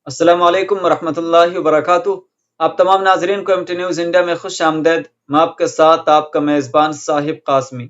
अस्सलाम वालेकुम रहमतुल्लाहि व बरकातुहू। आप तमाम नाजरीन को एमटी न्यूज़ इंडिया में खुश आमदेद। मैं आपके साथ आपका मेज़बान साहिब कासमी।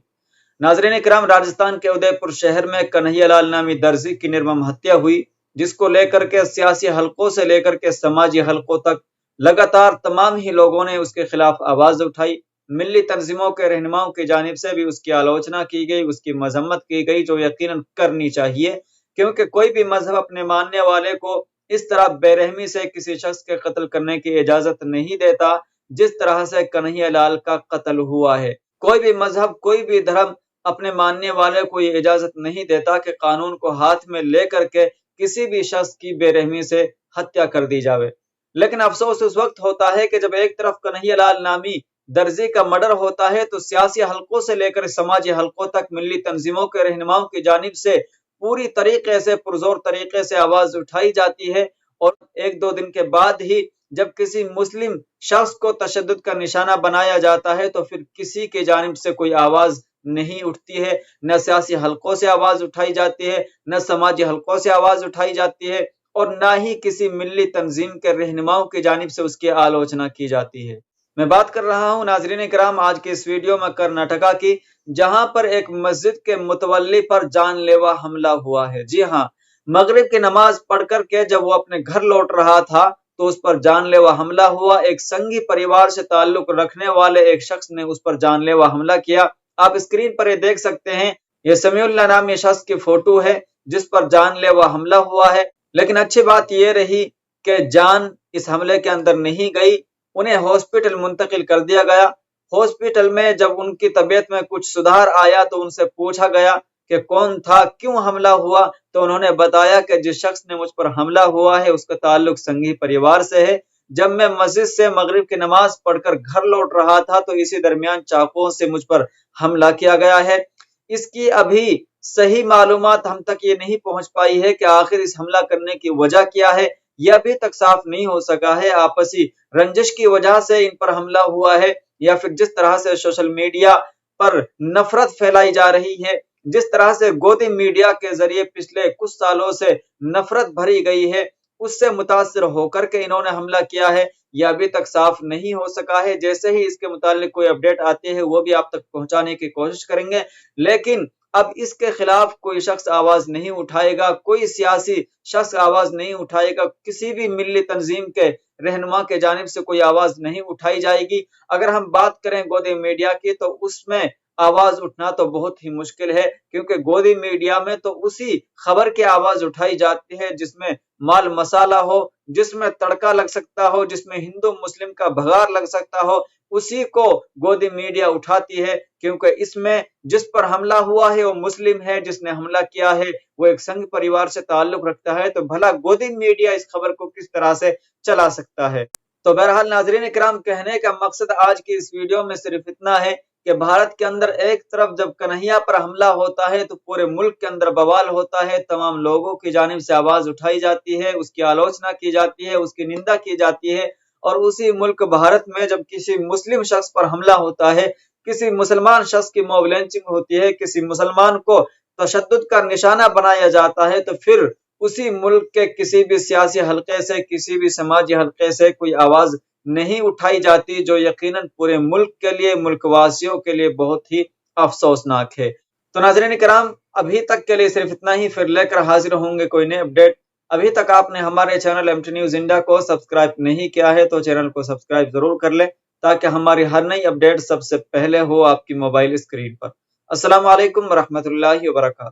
नाजरीन इकराम, राजस्थान के उदयपुर शहर में कन्हैयालाल नामी दर्जी की निर्मम हत्या हुई, जिसको लेकर के सियासी हलकों से लेकर के समाजी हलकों तक लगातार तमाम ही लोगों ने उसके खिलाफ आवाज उठाई। मिली तंजीमों के रहनुमाओं की जानिब से भी उसकी आलोचना की गई, उसकी मजम्मत की गई, जो यकीनन करनी चाहिए, क्योंकि कोई भी मजहब अपने मानने वाले को इस तरह बेरहमी से किसी शख्स के कत्ल करने की इजाजत नहीं देता जिस तरह से कन्हैयालाल का कत्ल हुआ है। कोई भी मजहब, कोई भी धर्म अपने मानने वाले को ये इजाजत नहीं देता कि कानून को हाथ में लेकर के किसी भी शख्स की बेरहमी से हत्या कर दी जावे। लेकिन अफसोस उस वक्त होता है कि जब एक तरफ कन्हैयालाल नामी दर्जी का मर्डर होता है तो सियासी हलकों से लेकर समाजी हलकों तक मिली तंजीमों के रहनुमाओं की जानिब से पूरी तरीके से पुरजोर तरीके से आवाज उठाई जाती है। और एक दो दिन के बाद ही जब किसी मुस्लिम शख्स को तशद्दुद का निशाना बनाया जाता है तो फिर किसी की जानिब से कोई आवाज नहीं उठती है। न सियासी हलकों से आवाज उठाई जाती है, न समाजी हलकों से आवाज उठाई जाती है, और न ही किसी मिली तंजीम के रहनुमाओं की जानिब से उसकी आलोचना की जाती है। मैं बात कर रहा हूं नाजरीन इकराम आज की इस वीडियो में कर्नाटका की, जहां पर एक मस्जिद के मुतवल्ली पर जानलेवा हमला हुआ है। जी हां, मगरिब की नमाज पढ़कर के जब वो अपने घर लौट रहा था तो उस पर जानलेवा हमला हुआ। एक संघी परिवार से ताल्लुक रखने वाले एक शख्स ने उस पर जानलेवा हमला किया। आप स्क्रीन पर ये देख सकते हैं, ये समीउल्लाह नामी शख्स की फोटो है जिस पर जानलेवा हमला हुआ है। लेकिन अच्छी बात यह रही कि जान इस हमले के अंदर नहीं गई, उन्हें हॉस्पिटल मुंतकिल कर दिया गया। हॉस्पिटल में जब उनकी तबीयत में कुछ सुधार आया तो उनसे पूछा गया कि कौन था, क्यों हमला हुआ, तो उन्होंने बताया कि जिस शख्स ने मुझ पर हमला हुआ है उसका ताल्लुक संघी परिवार से है। जब मैं मस्जिद से मगरिब की नमाज पढ़कर घर लौट रहा था तो इसी दरमियान चाकुओं से मुझ पर हमला किया गया है। इसकी अभी सही मालूमात हम तक ये नहीं पहुंच पाई है कि आखिर इस हमला करने की वजह क्या है, यह अभी तक साफ नहीं हो सका है। आपसी रंजिश की वजह से इन पर हमला हुआ है या फिर जिस तरह से सोशल मीडिया पर नफरत फैलाई जा रही है, जिस तरह से गोदी मीडिया के जरिए पिछले कुछ सालों से नफरत भरी गई है, उससे मुतासिर होकर के इन्होंने हमला किया है, यह अभी तक साफ नहीं हो सका है। जैसे ही इसके मुतालिक कोई अपडेट आती है वो भी आप तक पहुंचाने की कोशिश करेंगे, लेकिन अब इसके खिलाफ कोई शख्स आवाज नहीं उठाएगा, कोई सियासी शख्स आवाज नहीं उठाएगा, किसी भी मिली तंजीम के रहनुमा के जानिब से कोई आवाज नहीं उठाई जाएगी। अगर हम बात करें गोदी मीडिया की तो उसमें आवाज उठना तो बहुत ही मुश्किल है, क्योंकि गोदी मीडिया में तो उसी खबर की आवाज उठाई जाती है जिसमें माल मसाला हो, जिसमें तड़का लग सकता हो, जिसमें हिंदू मुस्लिम का भगार लग सकता हो, उसी को गोदी मीडिया उठाती है। क्योंकि इसमें जिस पर हमला हुआ है वो मुस्लिम है, जिसने हमला किया है वो एक संघ परिवार से ताल्लुक रखता है, तो भला गोदी मीडिया इस खबर को किस तरह से चला सकता है। तो बहरहाल नाजरीन इकराम, कहने का मकसद आज की इस वीडियो में सिर्फ इतना है कि भारत के अंदर एक तरफ जब कन्हैया पर हमला होता है तो पूरे मुल्क के अंदर बवाल होता है, तमाम लोगों की जानिब से आवाज उठाई जाती है, उसकी आलोचना की जाती है, उसकी निंदा की जाती है। और उसी मुल्क भारत में जब किसी मुस्लिम शख्स पर हमला होता है, किसी मुसलमान शख्स की मॉब लिंचिंग होती है, किसी मुसलमान को तशद्दुद का निशाना बनाया जाता है, तो फिर उसी मुल्क के किसी भी सियासी हलके से, किसी भी समाजी हलके से कोई आवाज नहीं उठाई जाती, जो यकीनन पूरे मुल्क के लिए, मुल्क वासियों के लिए बहुत ही अफसोसनाक है। तो नाज़रीन किराम, अभी तक के लिए सिर्फ इतना ही, फिर लेकर हाजिर होंगे कोई नए अपडेट। अभी तक आपने हमारे चैनल एमटी न्यूज़ इंडिया को सब्सक्राइब नहीं किया है तो चैनल को सब्सक्राइब जरूर कर ले, ताकि हमारी हर नई अपडेट सबसे पहले हो आपकी मोबाइल स्क्रीन पर। अस्सलाम वालेकुम रहमतुल्लाहि व बरकातुहू।